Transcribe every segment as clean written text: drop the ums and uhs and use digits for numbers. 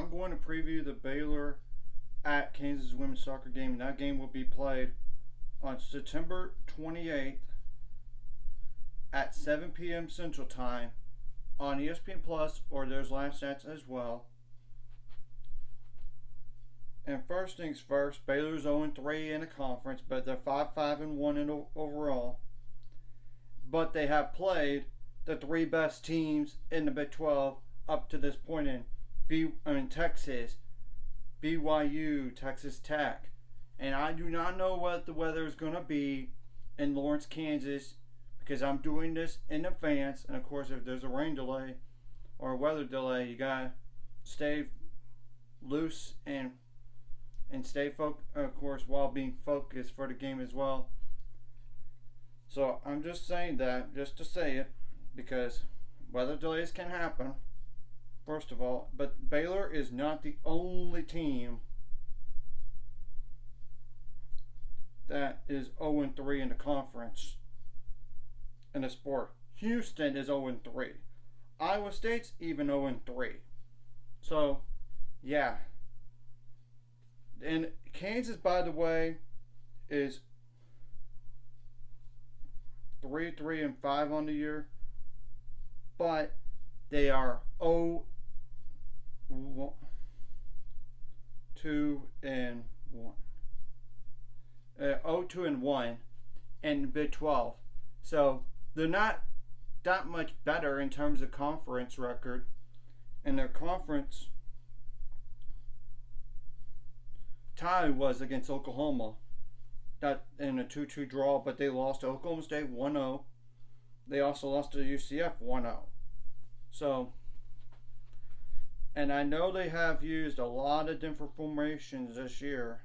I'm going to preview the Baylor at Kansas women's soccer game. That game will be played on September 28th at 7 p.m. Central Time on ESPN Plus, or there's live stats as well. And first things first, Baylor's 0-3 in the conference, but they're 5-5-1 in overall. But they have played the three best teams in the Big 12 up to this point in Texas, BYU, Texas Tech. And I do not know what the weather is going to be in Lawrence, Kansas, because I'm doing this in advance. And of course, if there's a rain delay or a weather delay, you got to stay loose and stay focused, of course, while being focused for the game as well. So I'm just saying that, just to say it, because weather delays can happen, first of all. But Baylor is not the only team that is 0-3 in the conference in the sport. Houston is 0-3. Iowa State's even 0-3. So, yeah. And Kansas, by the way, is 3-5 on the year, but they are 0-2-1 0-2-1 in the Big 12. So they're not that much better in terms of conference record. And their conference tie was against Oklahoma, that in a 2-2 draw, but they lost to Oklahoma State 1-0. They also lost to UCF 1-0. So, and I know they have used a lot of different formations this year,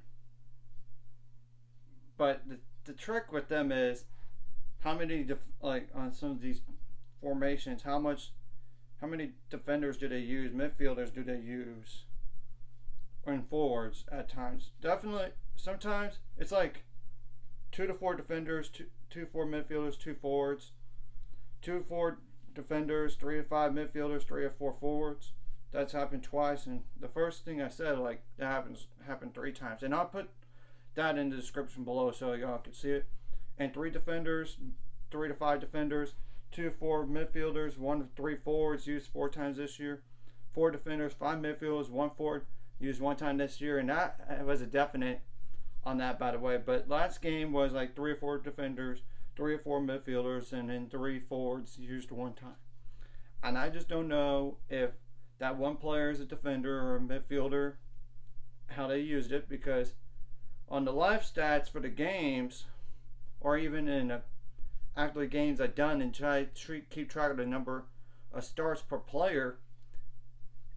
but the trick with them is how many on some of these formations, how many defenders do they use, midfielders do they use, and forwards at times. Definitely, sometimes it's like 2 to 4 defenders, 2 4 midfielders, 2 forwards, 2 4 defenders, 3 to 5 midfielders, 3 or 4 forwards. That's happened twice, and the first thing I said, like, that happened 3 times, and I'll put that in the description below so y'all can see it. And 3 defenders, 3 to 5 defenders, 2 to 4 midfielders, 1 to 3 forwards used 4 times this year, 4 defenders, 5 midfielders, 1 forward used 1 time this year, and that was a definite on that, by the way. But last game was like 3 or 4 defenders, 3 or 4 midfielders, and then 3 forwards used 1 time. And I just don't know if that one player is a defender or a midfielder, how they used it, because on the live stats for the games, or even in actually games I've done and try to keep track of the number of starts per player,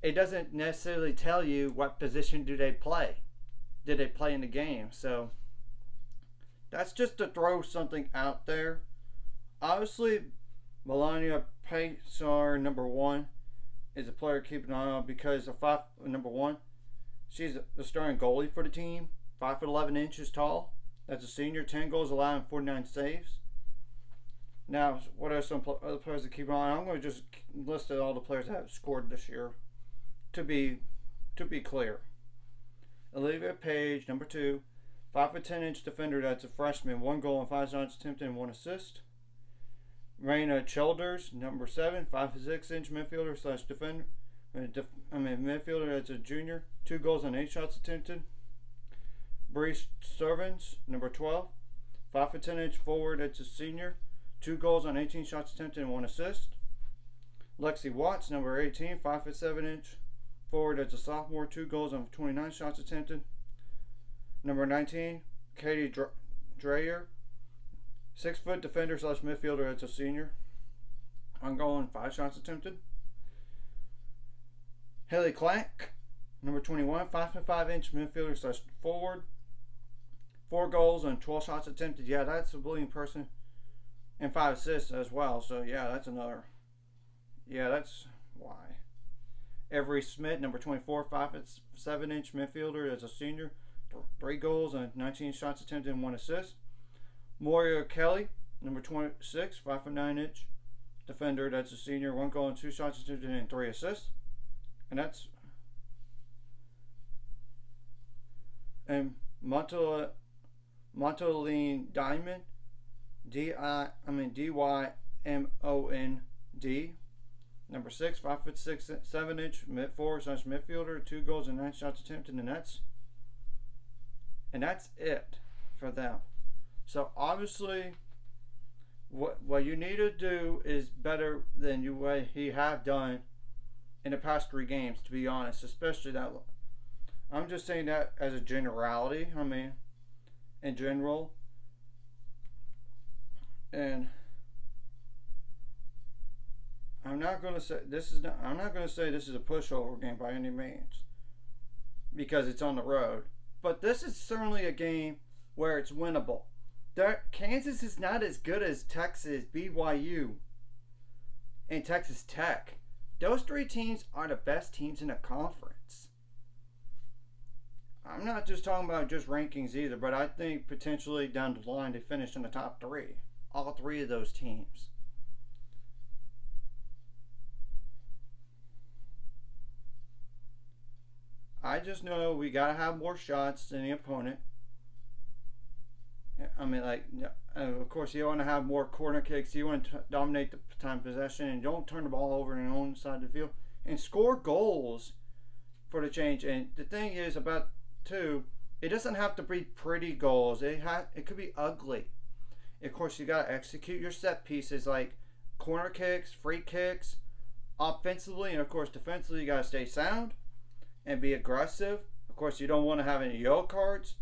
it doesn't necessarily tell you what position do they play. Did they play in the game? So that's just to throw something out there. Obviously, Melania Paysar, number 1, is a player to keep an eye on because of number 1, she's the starting goalie for the team, 5'11" tall. That's a senior, 10 goals allowed and 49 saves. Now, what are some other players to keep an eye on? I'm going to just list all the players that have scored this year to be clear. Olivia Page, number 2, 5'10" defender. That's a freshman, 1 goal and 5 shots attempted and 1 assist. Raina Childers, number 7, 5'6" midfielder / defender. Midfielder. That's a junior, 2 goals and 8 shots attempted. Brees Servants, number 12, 5'10" forward. That's a senior, 2 goals on 18 shots attempted and 1 assist. Lexi Watts, number 18, 5'7" forward. That's a sophomore, 2 goals on 29 shots attempted. Number 19, Katie Dreyer, 6-foot defender / midfielder. That's a senior, 1 goal and 5 shots attempted. Haley Clark, number 21, 5'5" midfielder / forward, 4 goals and 12 shots attempted. Yeah, that's a brilliant person. And 5 assists as well. So, yeah, that's another. Yeah, that's why. Avery Smith, number 24, 5'7" midfielder. That's a senior, 3 goals and 19 shots attempted and 1 assist. Moria Kelly, number 26, 5'9" defender. That's a senior, 1 goal and 2 shots attempted and 3 assists. And that's and Montoline Diamond, Dymond. Number 6, 5'6", 7-inch mid forward slash midfielder, 2 goals and 9 shots attempted in the nets, and that's it for them. So obviously, what you need to do is better than what he have done in the past 3 games. To be honest, especially that. I'm just saying that as a generality. I mean, in general, and I'm not going to say this is. I'm not going to say this is a pushover game by any means, because it's on the road. But this is certainly a game where it's winnable. Kansas is not as good as Texas, BYU, and Texas Tech. Those 3 teams are the best teams in the conference. I'm not just talking about just rankings either, but I think potentially down the line they finish in the top 3. All 3 of those teams. I just know we gotta have more shots than the opponent. I mean, like, of course, you want to have more corner kicks. You want to dominate the time possession and don't turn the ball over on your own side of the field and score goals for the change. And the thing is about it doesn't have to be pretty goals. It could be ugly. Of course, you got to execute your set pieces like corner kicks, free kicks, offensively, and of course defensively. You got to stay sound and be aggressive. Of course, you don't want to have any yellow cards,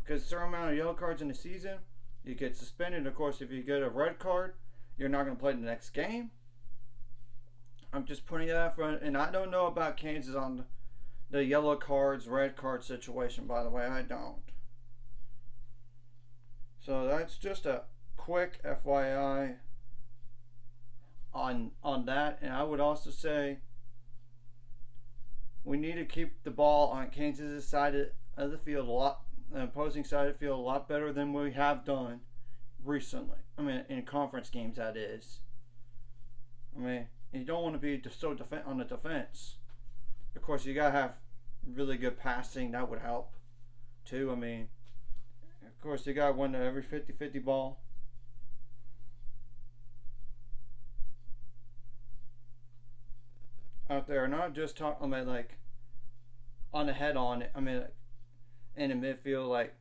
because a certain amount of yellow cards in the season, you get suspended. Of course, if you get a red card, you're not going to play the next game. I'm just putting that up front, and I don't know about Kansas on the yellow cards, red card situation, by the way. I don't. So that's just a quick FYI on that. And I would also say we need to keep the ball on Kansas' side of the field a lot, opposing side of the field a lot better than we have done recently. I mean, in conference games, that is. I mean, you don't want to be so on the defense. Of course, you gotta have really good passing. That would help too. I mean, of course, you gotta win every 50-50 ball. Out there, not just talking. I mean, like on the head on it. I mean, like, in the midfield, like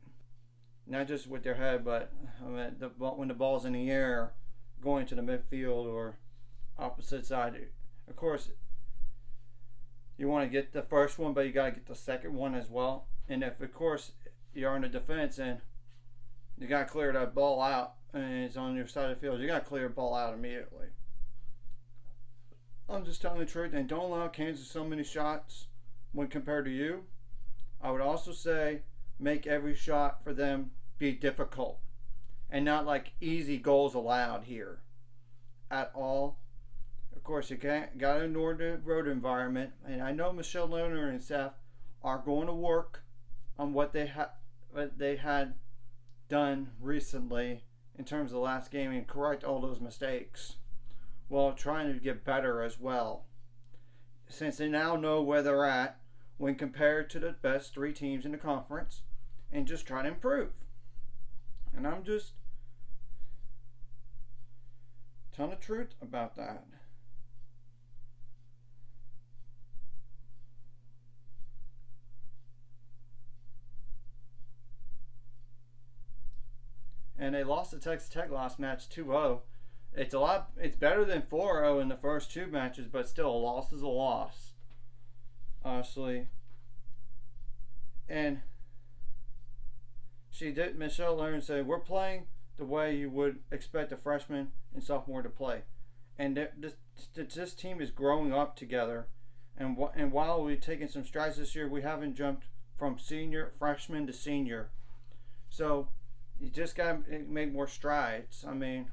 not just with their head, but I mean, when the ball's in the air, going to the midfield or opposite side. Of course, you want to get the first one, but you got to get the second one as well. And if, of course, you're on the defense and you got to clear that ball out and it's on your side of the field, you got to clear the ball out immediately. I'm just telling the truth, and don't allow Kansas so many shots when compared to you. I would also say make every shot for them be difficult and not like easy goals allowed here at all. Of course, you got to ignore the road environment, and I know Michelle Lerner and staff are going to work on what they had done recently in terms of the last game and correct all those mistakes while trying to get better as well, since they now know where they're at when compared to the best 3 teams in the conference, and just try to improve. And I'm just telling the truth about that. And they lost to Texas Tech last match 2-0. It's better than 4-0 in the first 2 matches, but still a loss is a loss, honestly. And Michelle Lerner said, we're playing the way you would expect a freshman and sophomore to play. And this team is growing up together. And while we've taken some strides this year, we haven't jumped from freshman to senior. So you just got to make more strides. I mean,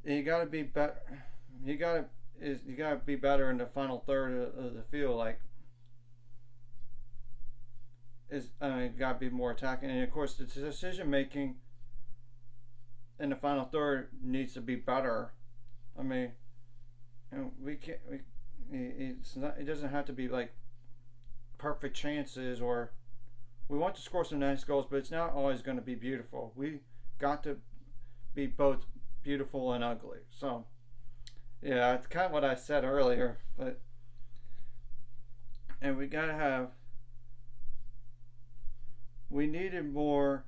you got to be better. You got to be better in the final third of the field. You got to be more attacking, and of course, the decision making in the final third needs to be better. I mean, we can't. It doesn't have to be like perfect chances, or we want to score some nice goals, but it's not always going to be beautiful. We got to be both beautiful and ugly. So, yeah, it's kind of what I said earlier, and we needed more.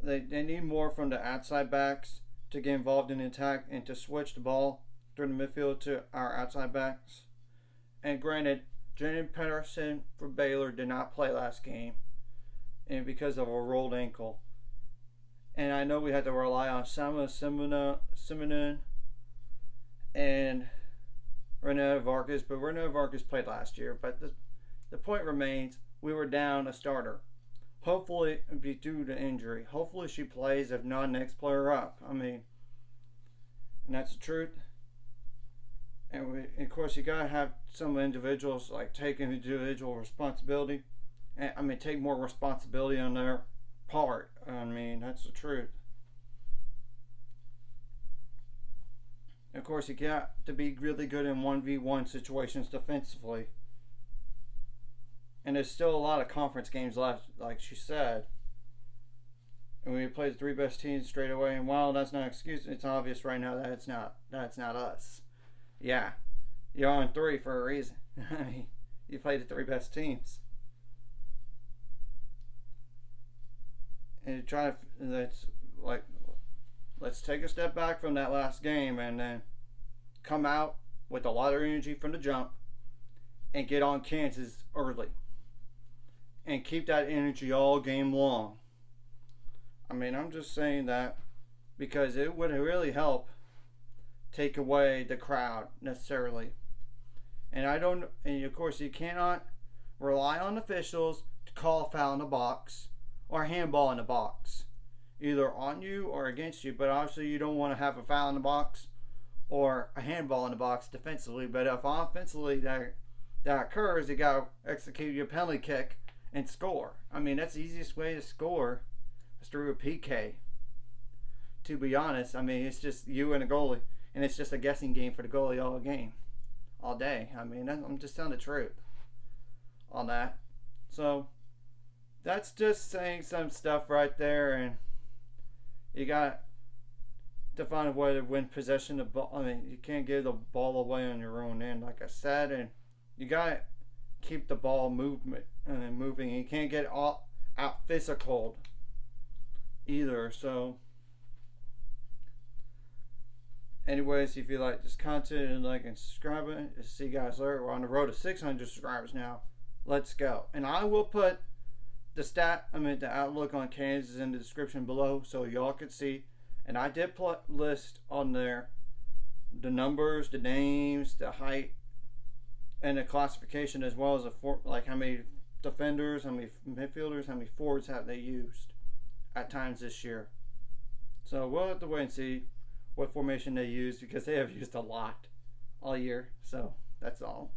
They need more from the outside backs to get involved in the attack and to switch the ball during the midfield to our outside backs. And granted, Jaden Pedersen for Baylor did not play last game, and because of a rolled ankle. And I know we had to rely on Simonin and René Vargas, but René Vargas played last year. But the point remains, we were down a starter. Hopefully, it'd be due to injury. Hopefully, she plays. If not, next player up. I mean, and that's the truth. And of course, you gotta have some individuals like take individual responsibility, and take more responsibility on their part. I mean, that's the truth. Of course, you got to be really good in 1v1 situations defensively. And there's still a lot of conference games left, like she said. And we play the three best teams straight away. And while that's not an excuse, it's obvious right now that it's not us. Yeah, you're on 3 for a reason. I mean, you play the 3 best teams. And you try to let's take a step back from that last game and then come out with a lot of energy from the jump and get on Kansas early. And keep that energy all game long. I mean, I'm just saying that because it would really help take away the crowd necessarily. And of course, you cannot rely on officials to call a foul in the box or a handball in the box, either on you or against you. But obviously, you don't want to have a foul in the box or a handball in the box defensively. But if offensively that occurs, you got to execute your penalty kick and score. I mean, that's the easiest way to score is through a PK. To be honest, I mean, it's just you and a goalie, and it's just a guessing game for the goalie all day. I mean, I'm just telling the truth on that. So that's just saying some stuff right there, and you got to find a way to win possession of the ball. I mean, you can't give the ball away on your own end, like I said, and you got to keep the ball moving. You can't get out physical either. So anyways, if you like this content and like and subscribe it, see you guys later. We're on the road to 600 subscribers now. Let's go. And I will put the outlook on Kansas in the description below so y'all can see. And I did list on there the numbers, the names, the height, and the classification, as well as how many defenders, how many midfielders, how many forwards have they used at times this year. So we'll have to wait and see what formation they use, because they have used a lot all year. So that's all.